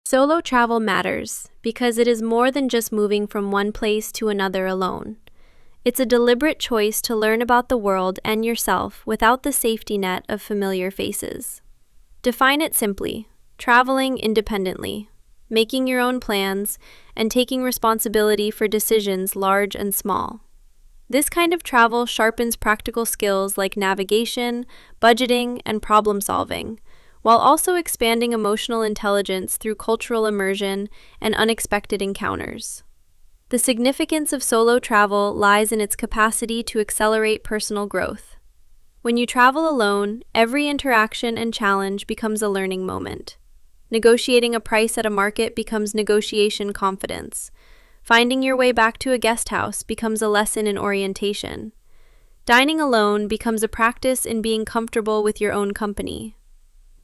Solo travel matters because it is more than just moving from one place to another alone. It's a deliberate choice to learn about the world and yourself without the safety net of familiar faces. Define it simply: traveling independently, making your own plans, and taking responsibility for decisions large and small. This kind of travel sharpens practical skills like navigation, budgeting, and problem solving, while also expanding emotional intelligence through cultural immersion and unexpected encounters. The significance of solo travel lies in its capacity to accelerate personal growth. When you travel alone, every interaction and challenge becomes a learning moment. Negotiating a price at a market becomes negotiation confidence. Finding your way back to a guest house becomes a lesson in orientation. Dining alone becomes a practice in being comfortable with your own company.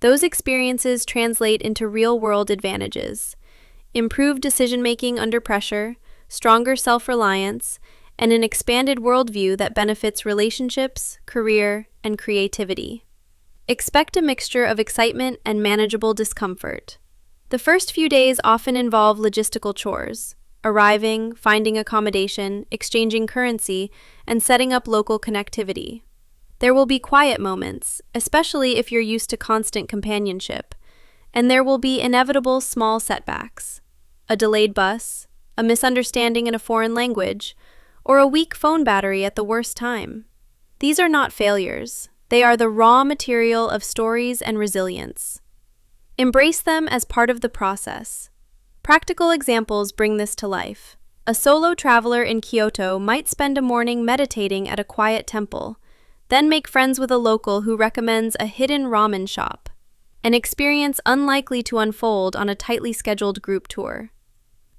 Those experiences translate into real-world advantages: improved decision-making under pressure, stronger self-reliance, and an expanded worldview that benefits relationships, career, and creativity. Expect a mixture of excitement and manageable discomfort. The first few days often involve logistical chores: arriving, finding accommodation, exchanging currency, and setting up local connectivity. There will be quiet moments, especially if you're used to constant companionship, and there will be inevitable small setbacks: a delayed bus, a misunderstanding in a foreign language, or a weak phone battery at the worst time. These are not failures. They are the raw material of stories and resilience. Embrace them as part of the process. Practical examples bring this to life. A solo traveler in Kyoto might spend a morning meditating at a quiet temple, then make friends with a local who recommends a hidden ramen shop, an experience unlikely to unfold on a tightly scheduled group tour.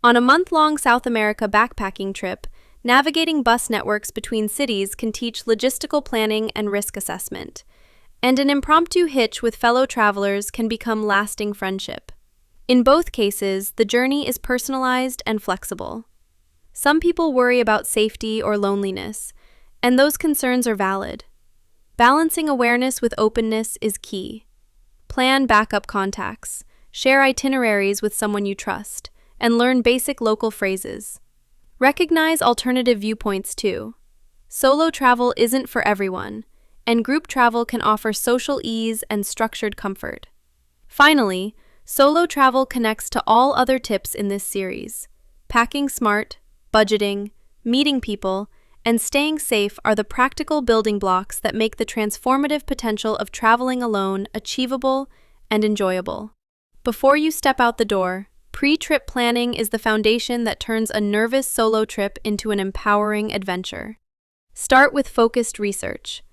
On a month-long South America backpacking trip, navigating bus networks between cities can teach logistical planning and risk assessment, and an impromptu hitch with fellow travelers can become lasting friendship. In both cases, the journey is personalized and flexible. Some people worry about safety or loneliness, and those concerns are valid. Balancing awareness with openness is key. Plan backup contacts, share itineraries with someone you trust, and learn basic local phrases. Recognize alternative viewpoints too. Solo travel isn't for everyone, and group travel can offer social ease and structured comfort. Finally, solo travel connects to all other tips in this series. Packing smart, budgeting, meeting people, and staying safe are the practical building blocks that make the transformative potential of traveling alone achievable and enjoyable. Before you step out the door, pre-trip planning is the foundation that turns a nervous solo trip into an empowering adventure. Start with focused research.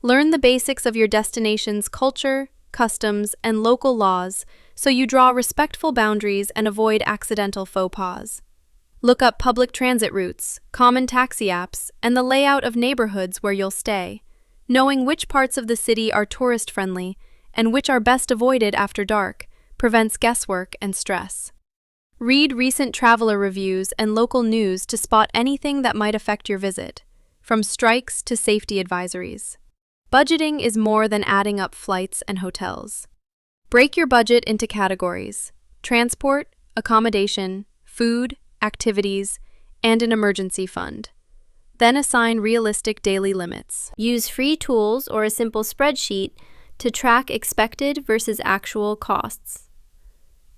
Learn the basics of your destination's culture, customs, and local laws so you draw respectful boundaries and avoid accidental faux pas. Look up public transit routes, common taxi apps, and the layout of neighborhoods where you'll stay. Knowing which parts of the city are tourist-friendly and which are best avoided after dark prevents guesswork and stress. Read recent traveler reviews and local news to spot anything that might affect your visit, from strikes to safety advisories. Budgeting is more than adding up flights and hotels. Break your budget into categories: transport, accommodation, food, activities, and an emergency fund. Then assign realistic daily limits. Use free tools or a simple spreadsheet to track expected versus actual costs.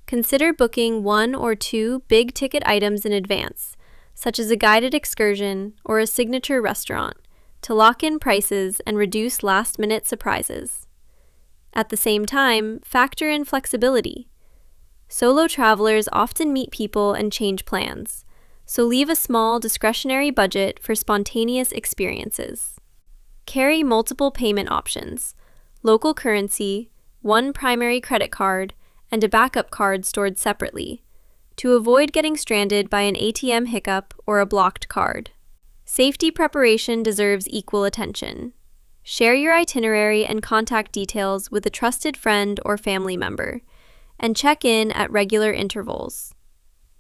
Consider booking 1 or 2 big-ticket items in advance, such as a guided excursion or a signature restaurant, to lock in prices and reduce last-minute surprises. At the same time, factor in flexibility. Solo travelers often meet people and change plans, so leave a small discretionary budget for spontaneous experiences. Carry multiple payment options: local currency, one primary credit card, and a backup card stored separately, to avoid getting stranded by an ATM hiccup or a blocked card. Safety preparation deserves equal attention. Share your itinerary and contact details with a trusted friend or family member, and check in at regular intervals.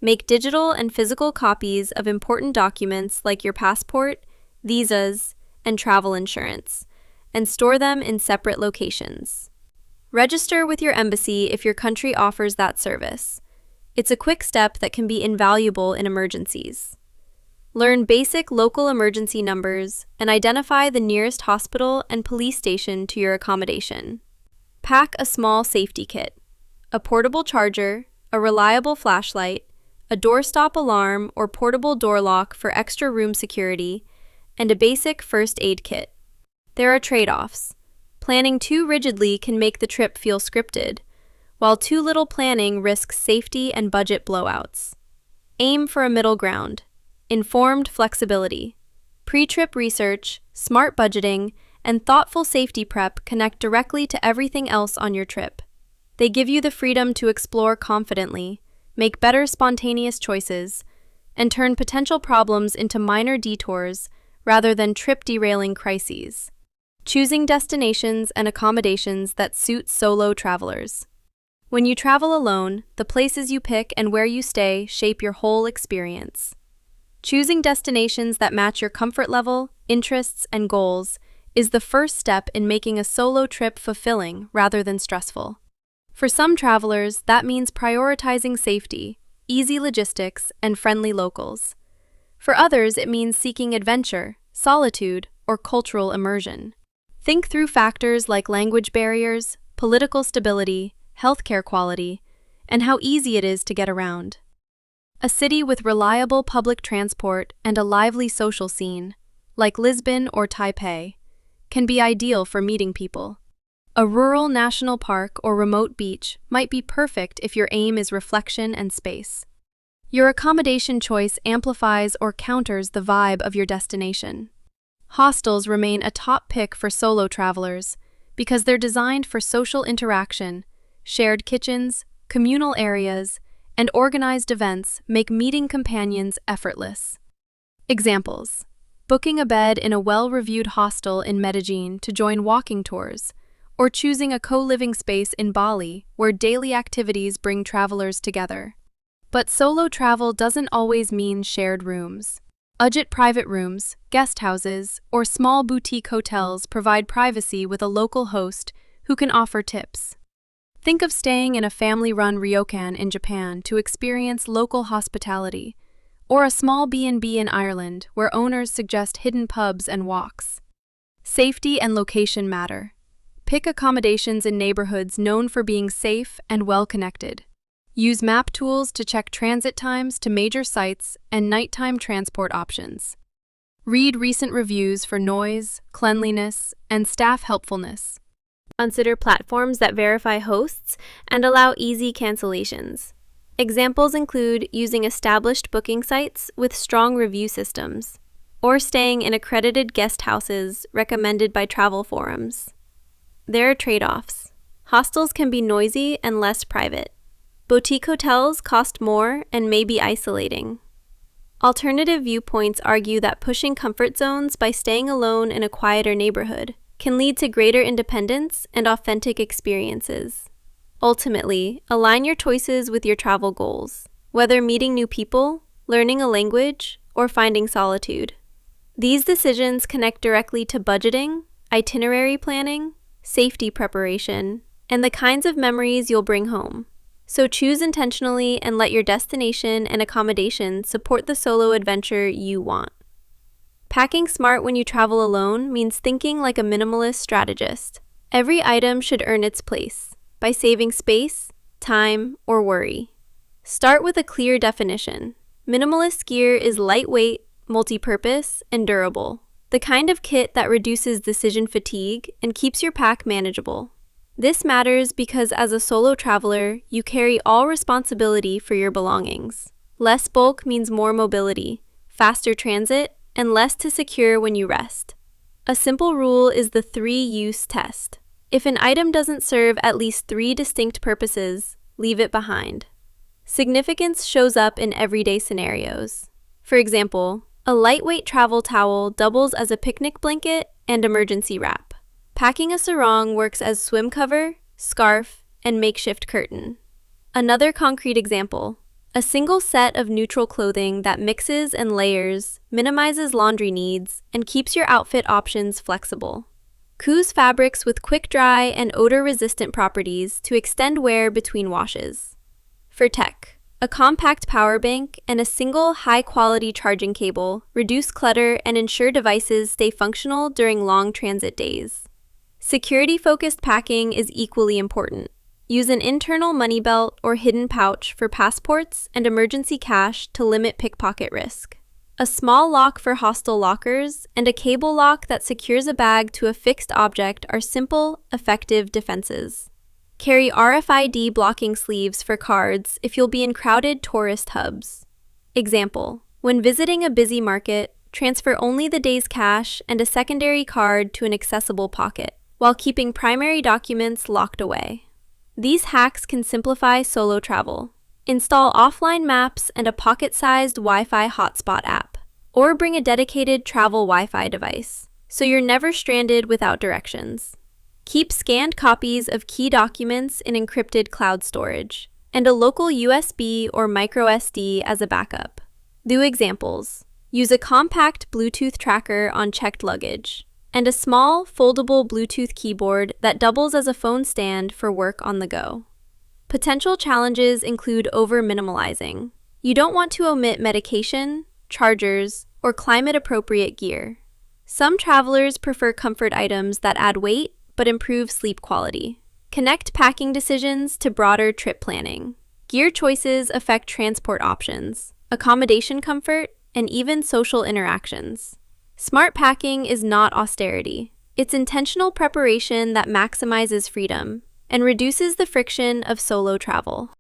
Make digital and physical copies of important documents like your passport, visas, and travel insurance, and store them in separate locations. Register with your embassy if your country offers that service. It's a quick step that can be invaluable in emergencies. Learn basic local emergency numbers and identify the nearest hospital and police station to your accommodation. Pack a small safety kit, a portable charger, a reliable flashlight, a doorstop alarm or portable door lock for extra room security, and a basic first aid kit. There are trade-offs. Planning too rigidly can make the trip feel scripted, while too little planning risks safety and budget blowouts. Aim for a middle ground. Informed flexibility. Pre-trip research, smart budgeting, and thoughtful safety prep connect directly to everything else on your trip. They give you the freedom to explore confidently, make better spontaneous choices, and turn potential problems into minor detours rather than trip-derailing crises. Choosing destinations and accommodations that suit solo travelers. When you travel alone, the places you pick and where you stay shape your whole experience. Choosing destinations that match your comfort level, interests, and goals is the first step in making a solo trip fulfilling rather than stressful. For some travelers, that means prioritizing safety, easy logistics, and friendly locals. For others, it means seeking adventure, solitude, or cultural immersion. Think through factors like language barriers, political stability, healthcare quality, and how easy it is to get around. A city with reliable public transport and a lively social scene, like Lisbon or Taipei, can be ideal for meeting people. A rural national park or remote beach might be perfect if your aim is reflection and space. Your accommodation choice amplifies or counters the vibe of your destination. Hostels remain a top pick for solo travelers because they're designed for social interaction. Shared kitchens, communal areas, and organized events make meeting companions effortless. Examples: booking a bed in a well-reviewed hostel in Medellin to join walking tours, or choosing a co-living space in Bali where daily activities bring travelers together. But solo travel doesn't always mean shared rooms. Budget private rooms, guest houses, or small boutique hotels provide privacy with a local host who can offer tips. Think of staying in a family-run ryokan in Japan to experience local hospitality, or a small B&B in Ireland where owners suggest hidden pubs and walks. Safety and location matter. Pick accommodations in neighborhoods known for being safe and well-connected. Use map tools to check transit times to major sites and nighttime transport options. Read recent reviews for noise, cleanliness, and staff helpfulness. Consider platforms that verify hosts and allow easy cancellations. Examples include using established booking sites with strong review systems, or staying in accredited guest houses recommended by travel forums. There are trade-offs. Hostels can be noisy and less private. Boutique hotels cost more and may be isolating. Alternative viewpoints argue that pushing comfort zones by staying alone in a quieter neighborhood can lead to greater independence and authentic experiences. Ultimately, align your choices with your travel goals, whether meeting new people, learning a language, or finding solitude. These decisions connect directly to budgeting, itinerary planning, safety preparation, and the kinds of memories you'll bring home. So choose intentionally and let your destination and accommodation support the solo adventure you want. Packing smart when you travel alone means thinking like a minimalist strategist. Every item should earn its place by saving space, time, or worry. Start with a clear definition. Minimalist gear is lightweight, multi-purpose, and durable. The kind of kit that reduces decision fatigue and keeps your pack manageable. This matters because as a solo traveler, you carry all responsibility for your belongings. Less bulk means more mobility, faster transit, and less to secure when you rest. A simple rule is the 3-use test. If an item doesn't serve at least 3 distinct purposes, leave it behind. Significance shows up in everyday scenarios. For example, a lightweight travel towel doubles as a picnic blanket and emergency wrap. Packing a sarong works as swim cover, scarf, and makeshift curtain. Another concrete example, a single set of neutral clothing that mixes and layers, minimizes laundry needs, and keeps your outfit options flexible. Choose fabrics with quick dry and odor-resistant properties to extend wear between washes. For tech, A compact power bank and a single high-quality charging cable reduce clutter and ensure devices stay functional during long transit days. Security-focused packing is equally important. Use an internal money belt or hidden pouch for passports and emergency cash to limit pickpocket risk. A small lock for hostile lockers and a cable lock that secures a bag to a fixed object are simple, effective defenses. Carry RFID blocking sleeves for cards if you'll be in crowded tourist hubs. Example: when visiting a busy market, transfer only the day's cash and a secondary card to an accessible pocket, while keeping primary documents locked away. These hacks can simplify solo travel. Install offline maps and a pocket-sized Wi-Fi hotspot app, or bring a dedicated travel Wi-Fi device, so you're never stranded without directions. Keep scanned copies of key documents in encrypted cloud storage, and a local USB or microSD as a backup. Do examples. Use a compact Bluetooth tracker on checked luggage, and a small, foldable Bluetooth keyboard that doubles as a phone stand for work on the go. Potential challenges include over-minimalizing. You don't want to omit medication, chargers, or climate-appropriate gear. Some travelers prefer comfort items that add weight but improve sleep quality. Connect packing decisions to broader trip planning. Gear choices affect transport options, accommodation comfort, and even social interactions. Smart packing is not austerity. It's intentional preparation that maximizes freedom and reduces the friction of solo travel.